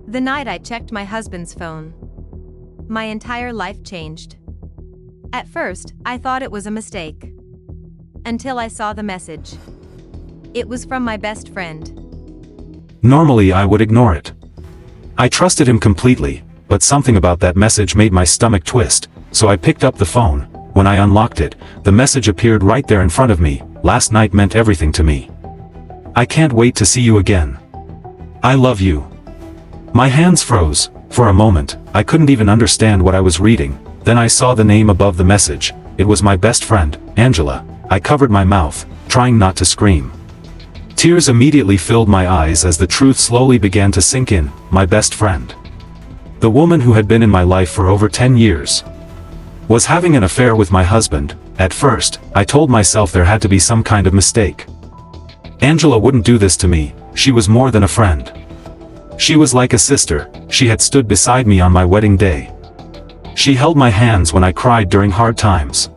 The night I checked my husband's phone, my entire life changed. At first, I thought it was a mistake. Until I saw the message. It was from my best friend. Normally I would ignore it. I trusted him completely, but something about that message made my stomach twist, so I picked up the phone. When I unlocked it, the message appeared right there in front of me. Last night meant everything to me. I can't wait to see you again. I love you. My hands froze. For a moment, I couldn't even understand what I was reading. Then I saw the name above the message. It was my best friend, Angela. I covered my mouth, trying not to scream. Tears immediately filled my eyes as the truth slowly began to sink in. My best friend, the woman who had been in my life for over 10 years, was having an affair with my husband. At first, I told myself there had to be some kind of mistake. Angela wouldn't do this to me. She was more than a friend. She was like a sister. She had stood beside me on my wedding day. She held my hands when I cried during hard times.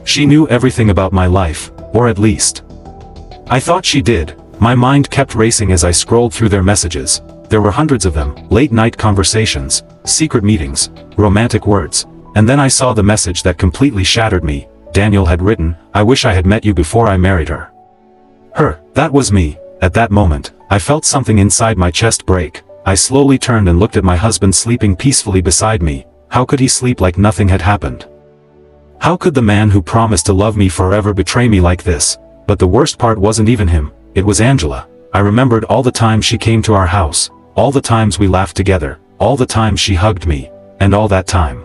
She knew everything about my life, or at least I thought she did. My mind kept racing as I scrolled through their messages. There were hundreds of them, late-night conversations, secret meetings, romantic words, and then I saw the message that completely shattered me. Daniel had written, "I wish I had met you before I married her." That was me. At that moment, I felt something inside my chest break. I slowly turned and looked at my husband sleeping peacefully beside me. How could he sleep like nothing had happened? How could the man who promised to love me forever betray me like this? But the worst part wasn't even him, it was Angela. I remembered all the times she came to our house, all the times we laughed together, all the times she hugged me, and all that time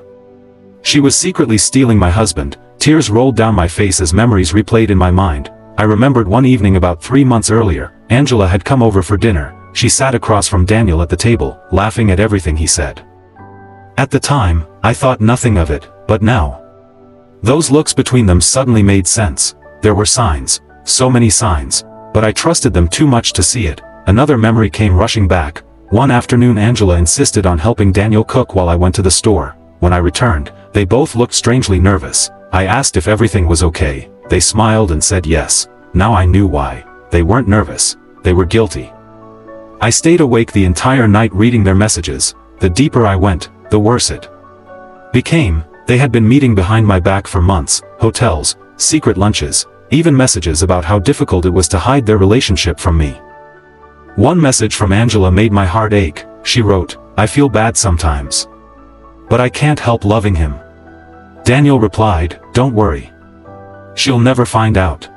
she was secretly stealing my husband. Tears rolled down my face as memories replayed in my mind. I remembered one evening about 3 months earlier. Angela had come over for dinner. She sat across from Daniel at the table, laughing at everything he said. At the time, I thought nothing of it, but now, those looks between them suddenly made sense. There were signs, so many signs, but I trusted them too much to see it. Another memory came rushing back. One afternoon Angela insisted on helping Daniel cook while I went to the store. When I returned, they both looked strangely nervous. I asked if everything was okay. They smiled and said yes. Now I knew why. They weren't nervous. They were guilty. I stayed awake the entire night reading their messages. The deeper I went, the worse it became. They had been meeting behind my back for months, hotels, secret lunches, even messages about how difficult it was to hide their relationship from me. One message from Angela made my heart ache. She wrote, "I feel bad sometimes, but I can't help loving him." Daniel replied, "Don't worry. She'll never find out."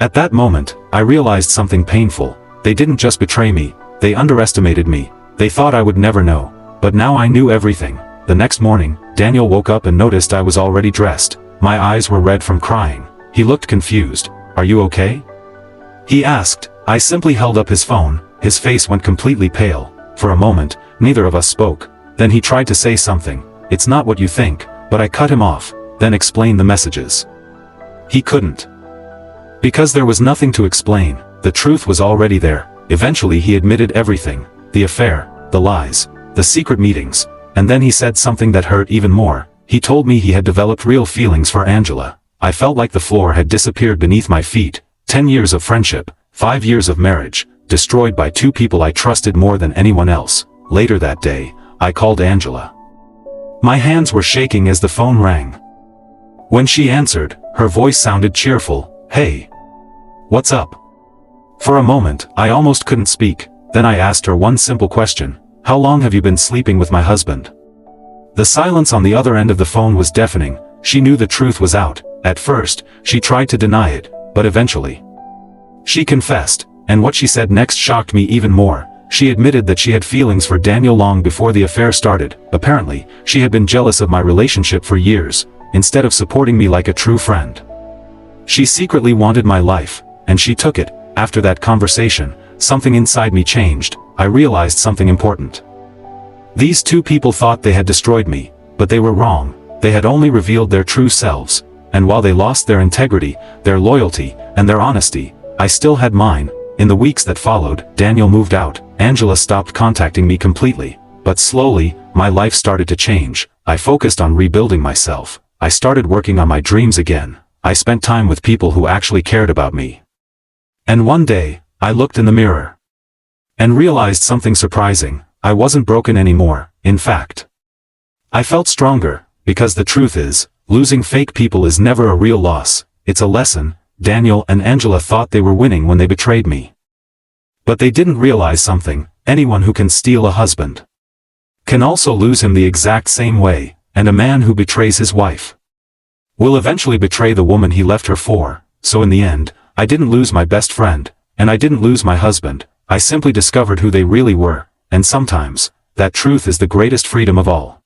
At that moment, I realized something painful. They didn't just betray me, they underestimated me. They thought I would never know. But now I knew everything. The next morning, Daniel woke up and noticed I was already dressed. My eyes were red from crying. He looked confused. "Are you okay?" he asked. I simply held up his phone. His face went completely pale. For a moment, neither of us spoke. Then he tried to say something. "It's not what you think," but I cut him off, then explained the messages. He couldn't. Because there was nothing to explain. The truth was already there. Eventually he admitted everything. The affair, the lies, the secret meetings. And then he said something that hurt even more. He told me he had developed real feelings for Angela. I felt like the floor had disappeared beneath my feet. 10 years of friendship, 5 years of marriage, destroyed by 2 people I trusted more than anyone else. Later that day, I called Angela. My hands were shaking as the phone rang. When she answered, her voice sounded cheerful. "Hey. What's up?" For a moment, I almost couldn't speak. Then I asked her one simple question. "How long have you been sleeping with my husband?" The silence on the other end of the phone was deafening. She knew the truth was out. At first, she tried to deny it, but eventually she confessed, and what she said next shocked me even more. She admitted that she had feelings for Daniel long before the affair started. Apparently, she had been jealous of my relationship for years, instead of supporting me like a true friend. She secretly wanted my life, and she took it. After that conversation, something inside me changed. I realized something important. These 2 people thought they had destroyed me, but they were wrong. They had only revealed their true selves, and while they lost their integrity, their loyalty, and their honesty, I still had mine. In the weeks that followed, Daniel moved out. Angela stopped contacting me completely. But slowly, my life started to change. I focused on rebuilding myself. I started working on my dreams again. I spent time with people who actually cared about me. And one day, I looked in the mirror and realized something surprising. I wasn't broken anymore, in fact. I felt stronger, because the truth is, losing fake people is never a real loss, it's a lesson. Daniel and Angela thought they were winning when they betrayed me. But they didn't realize something: anyone who can steal a husband can also lose him the exact same way, and a man who betrays his wife will eventually betray the woman he left her for. So in the end, I didn't lose my best friend, and I didn't lose my husband, I simply discovered who they really were, and sometimes, that truth is the greatest freedom of all.